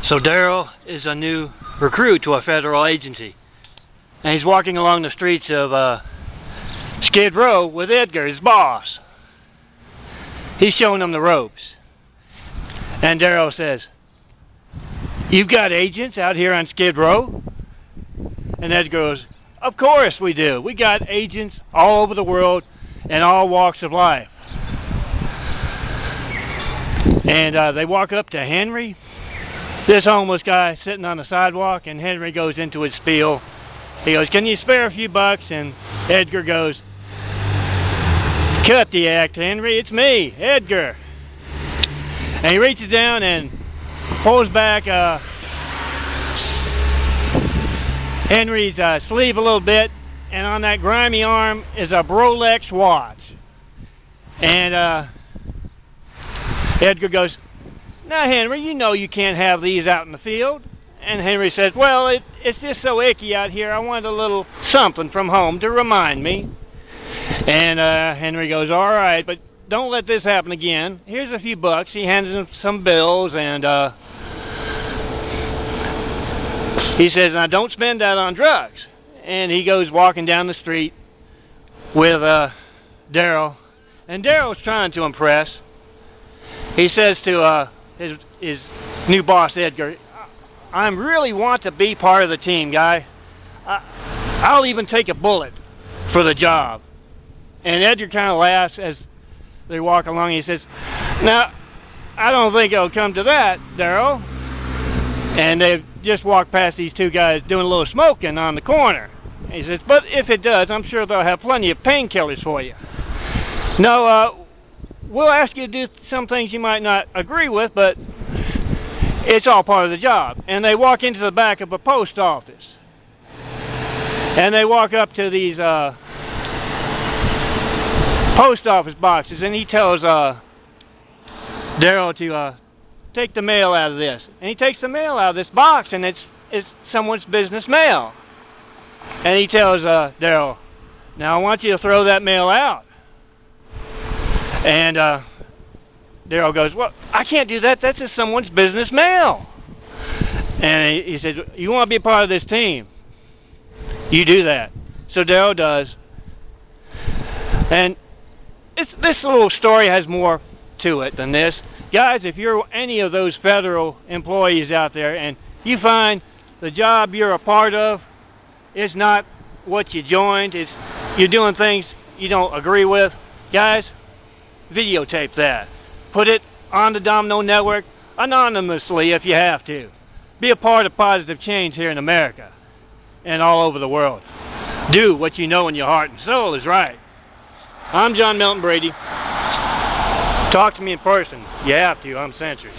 So Darrell is a new recruit to a federal agency, and he's walking along the streets of Skid Row with Edgar, his boss. He's showing him the ropes, and Darrell says, "You've got agents out here on Skid Row?" And Edgar goes, "Of course we do. We got agents all over the world in all walks of life." And they walk up to Henry, this homeless guy sitting on the sidewalk, and Henry goes into his spiel. He goes, "Can you spare a few bucks?" And Edgar goes, "Cut the act, Henry. It's me, Edgar." And he reaches down and pulls back Henry's sleeve a little bit, and on that grimy arm is a Rolex watch. And Edgar goes, "Now, Henry, you know you can't have these out in the field." And Henry says, "Well, it's just so icky out here. I wanted a little something from home to remind me." And Henry goes, "All right, but don't let this happen again. Here's a few bucks." He hands him some bills, and he says, "Now, don't spend that on drugs." And he goes walking down the street with Darrell. And Darrell's trying to impress. He says to his new boss, Edgar, "I really want to be part of the team, guy. I'll even take a bullet for the job." And Edgar kind of laughs as they walk along. He says, "Now, I don't think it'll come to that, Darrell." And they've just walked past these two guys doing a little smoking on the corner. And he says, "But if it does, I'm sure they'll have plenty of painkillers for you. No, we'll ask you to do some things you might not agree with, but it's all part of the job." And they walk into the back of a post office. And they walk up to these post office boxes, and he tells Darrell to take the mail out of this. And he takes the mail out of this box, and it's someone's business mail. And he tells Darrell, "Now I want you to throw that mail out." And Darrell goes, "Well, I can't do that. That's just someone's business mail." And he says, "You want to be a part of this team? You do that." So Darrell does. And this little story has more to it than this. Guys, if you're any of those federal employees out there and you find the job you're a part of is not what you joined, you're doing things you don't agree with, guys, videotape that. Put it on the Domino Network anonymously if you have to. Be a part of positive change here in America and all over the world. Do what you know in your heart and soul is right. I'm John Milton Brady. Talk to me in person. You have to. I'm censored.